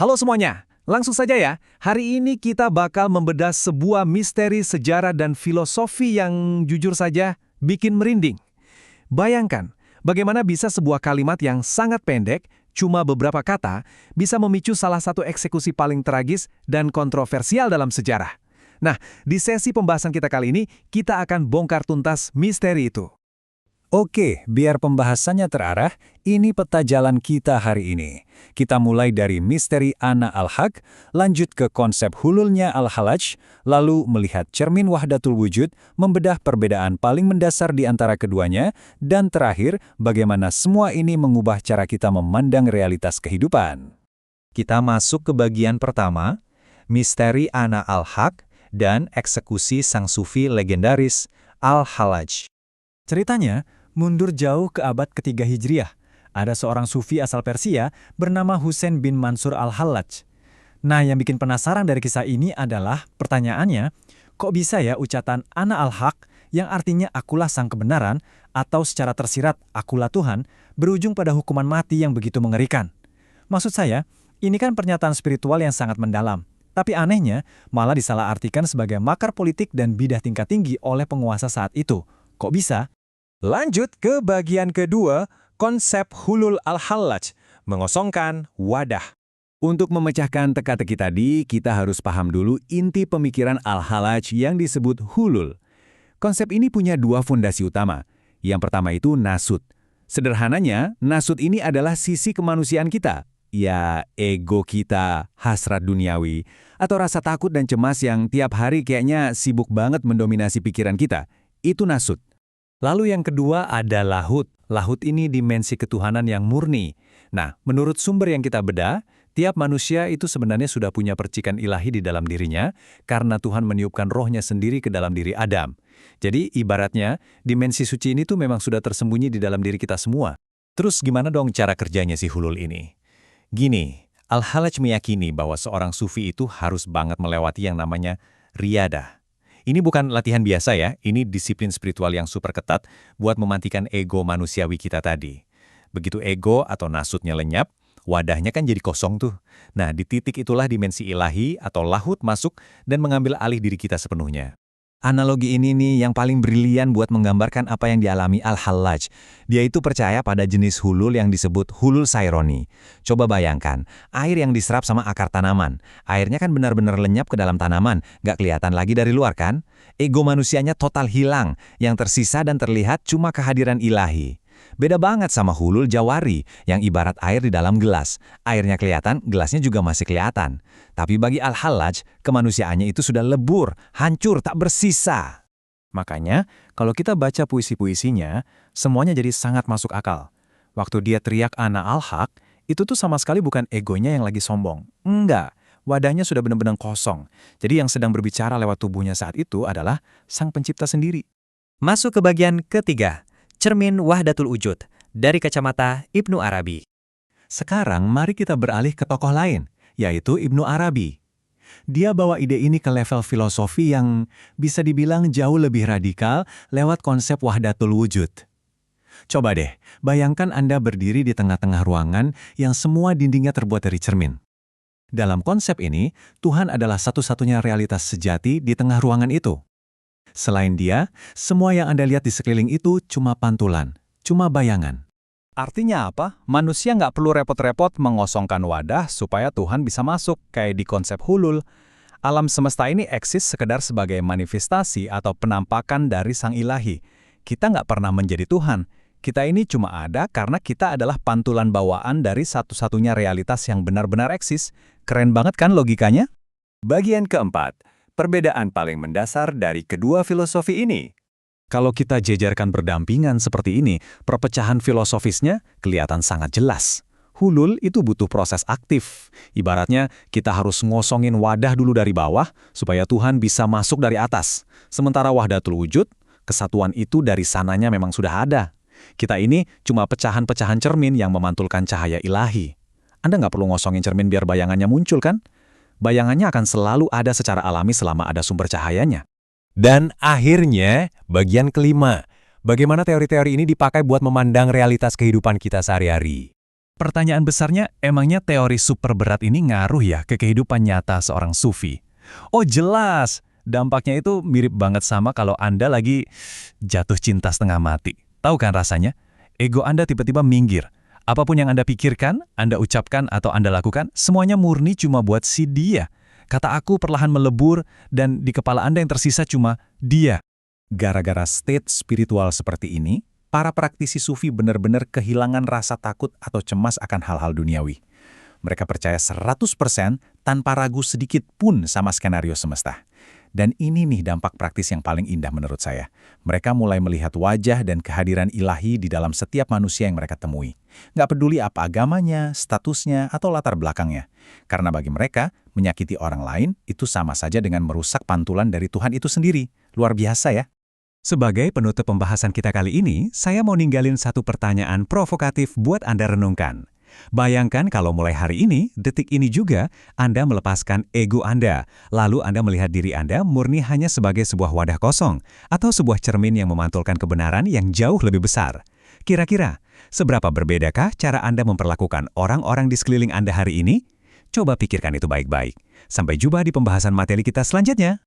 Halo semuanya, langsung saja ya. Hari ini kita bakal membedah sebuah misteri sejarah dan filosofi yang jujur saja bikin merinding. Bayangkan, bagaimana bisa sebuah kalimat yang sangat pendek, cuma beberapa kata, bisa memicu salah satu eksekusi paling tragis dan kontroversial dalam sejarah. Nah, di sesi pembahasan kita kali ini, kita akan bongkar tuntas misteri itu. Oke, biar pembahasannya terarah, ini peta jalan kita hari ini. Kita mulai dari misteri Ana al-Haq, lanjut ke konsep hululnya al-Halaj, lalu melihat cermin wahdatul wujud, membedah perbedaan paling mendasar di antara keduanya, dan terakhir, bagaimana semua ini mengubah cara kita memandang realitas kehidupan. Kita masuk ke bagian pertama, misteri Ana al-Haq dan eksekusi sang sufi legendaris al-Halaj. Ceritanya mundur jauh ke abad ketiga Hijriah. Ada seorang sufi asal Persia bernama Husain bin Mansur al-Hallaj. Nah, yang bikin penasaran dari kisah ini adalah pertanyaannya, kok bisa ya ucapan Ana al-Haq yang artinya akulah sang kebenaran atau secara tersirat akulah Tuhan berujung pada hukuman mati yang begitu mengerikan? Maksud saya, ini kan pernyataan spiritual yang sangat mendalam. Tapi anehnya, malah disalahartikan sebagai makar politik dan bidah tingkat tinggi oleh penguasa saat itu. Kok bisa? Lanjut ke bagian kedua, konsep hulul al-Halaj, mengosongkan wadah. Untuk memecahkan teka-teki tadi, kita harus paham dulu inti pemikiran al-Halaj yang disebut hulul. Konsep ini punya dua fondasi utama. Yang pertama itu nasut. Sederhananya, nasut ini adalah sisi kemanusiaan kita. Ya, ego kita, hasrat duniawi, atau rasa takut dan cemas yang tiap hari kayaknya sibuk banget mendominasi pikiran kita. Itu nasut. Lalu yang kedua ada lahut. Lahut ini dimensi ketuhanan yang murni. Nah, menurut sumber yang kita bedah, tiap manusia itu sebenarnya sudah punya percikan ilahi di dalam dirinya karena Tuhan meniupkan rohnya sendiri ke dalam diri Adam. Jadi ibaratnya, dimensi suci ini tuh memang sudah tersembunyi di dalam diri kita semua. Terus gimana dong cara kerjanya si hulul ini? Gini, al-Halaj meyakini bahwa seorang sufi itu harus banget melewati yang namanya riyadah. Ini bukan latihan biasa ya, ini disiplin spiritual yang super ketat buat memantikan ego manusiawi kita tadi. Begitu ego atau nasutnya lenyap, wadahnya kan jadi kosong tuh. Nah, di titik itulah dimensi ilahi atau lahut masuk dan mengambil alih diri kita sepenuhnya. Analogi ini nih yang paling brilian buat menggambarkan apa yang dialami al-Halaj. Dia itu percaya pada jenis hulul yang disebut hulul saironi. Coba bayangkan, air yang diserap sama akar tanaman. Airnya kan benar-benar lenyap ke dalam tanaman, gak kelihatan lagi dari luar kan? Ego manusianya total hilang, yang tersisa dan terlihat cuma kehadiran ilahi. Beda banget sama hulul jawari, yang ibarat air di dalam gelas. Airnya kelihatan, gelasnya juga masih kelihatan. Tapi bagi al-Halaj, kemanusiaannya itu sudah lebur, hancur, tak bersisa. Makanya, kalau kita baca puisi-puisinya, semuanya jadi sangat masuk akal. Waktu dia teriak Ana al-Haq, itu tuh sama sekali bukan egonya yang lagi sombong. Enggak, wadahnya sudah benar-benar kosong. Jadi yang sedang berbicara lewat tubuhnya saat itu adalah Sang Pencipta sendiri. Masuk ke bagian ketiga, cermin wahdatul wujud, dari kacamata Ibnu Arabi. Sekarang mari kita beralih ke tokoh lain, yaitu Ibnu Arabi. Dia bawa ide ini ke level filosofi yang bisa dibilang jauh lebih radikal lewat konsep wahdatul wujud. Coba deh, bayangkan Anda berdiri di tengah-tengah ruangan yang semua dindingnya terbuat dari cermin. Dalam konsep ini, Tuhan adalah satu-satunya realitas sejati di tengah ruangan itu. Selain dia, semua yang Anda lihat di sekeliling itu cuma pantulan, cuma bayangan. Artinya apa? Manusia nggak perlu repot-repot mengosongkan wadah supaya Tuhan bisa masuk, kayak di konsep hulul. Alam semesta ini eksis sekedar sebagai manifestasi atau penampakan dari Sang Ilahi. Kita nggak pernah menjadi Tuhan. Kita ini cuma ada karena kita adalah pantulan bawaan dari satu-satunya realitas yang benar-benar eksis. Keren banget kan logikanya? Bagian keempat, perbedaan paling mendasar dari kedua filosofi ini. Kalau kita jejarkan berdampingan seperti ini, perpecahan filosofisnya kelihatan sangat jelas. Hulul itu butuh proses aktif. Ibaratnya kita harus ngosongin wadah dulu dari bawah supaya Tuhan bisa masuk dari atas. Sementara wahdatul wujud, kesatuan itu dari sananya memang sudah ada. Kita ini cuma pecahan-pecahan cermin yang memantulkan cahaya ilahi. Anda nggak perlu ngosongin cermin biar bayangannya muncul kan? Bayangannya akan selalu ada secara alami selama ada sumber cahayanya. Dan akhirnya, bagian kelima, bagaimana teori-teori ini dipakai buat memandang realitas kehidupan kita sehari-hari. Pertanyaan besarnya, emangnya teori super berat ini ngaruh ya ke kehidupan nyata seorang sufi? Oh jelas, dampaknya itu mirip banget sama kalau Anda lagi jatuh cinta setengah mati. Tahu kan rasanya? Ego Anda tiba-tiba minggir. Apapun yang Anda pikirkan, Anda ucapkan atau Anda lakukan, semuanya murni cuma buat si dia. Kata aku perlahan melebur dan di kepala Anda yang tersisa cuma dia. Gara-gara state spiritual seperti ini, para praktisi sufi benar-benar kehilangan rasa takut atau cemas akan hal-hal duniawi. Mereka percaya 100% tanpa ragu sedikit pun sama skenario semesta. Dan ini nih dampak praktis yang paling indah menurut saya. Mereka mulai melihat wajah dan kehadiran ilahi di dalam setiap manusia yang mereka temui. Nggak peduli apa agamanya, statusnya, atau latar belakangnya. Karena bagi mereka, menyakiti orang lain itu sama saja dengan merusak pantulan dari Tuhan itu sendiri. Luar biasa ya. Sebagai penutup pembahasan kita kali ini, saya mau ninggalin satu pertanyaan provokatif buat Anda renungkan. Bayangkan kalau mulai hari ini, detik ini juga, Anda melepaskan ego Anda, lalu Anda melihat diri Anda murni hanya sebagai sebuah wadah kosong, atau sebuah cermin yang memantulkan kebenaran yang jauh lebih besar. Kira-kira, seberapa berbedakah cara Anda memperlakukan orang-orang di sekeliling Anda hari ini? Coba pikirkan itu baik-baik. Sampai jumpa di pembahasan materi kita selanjutnya.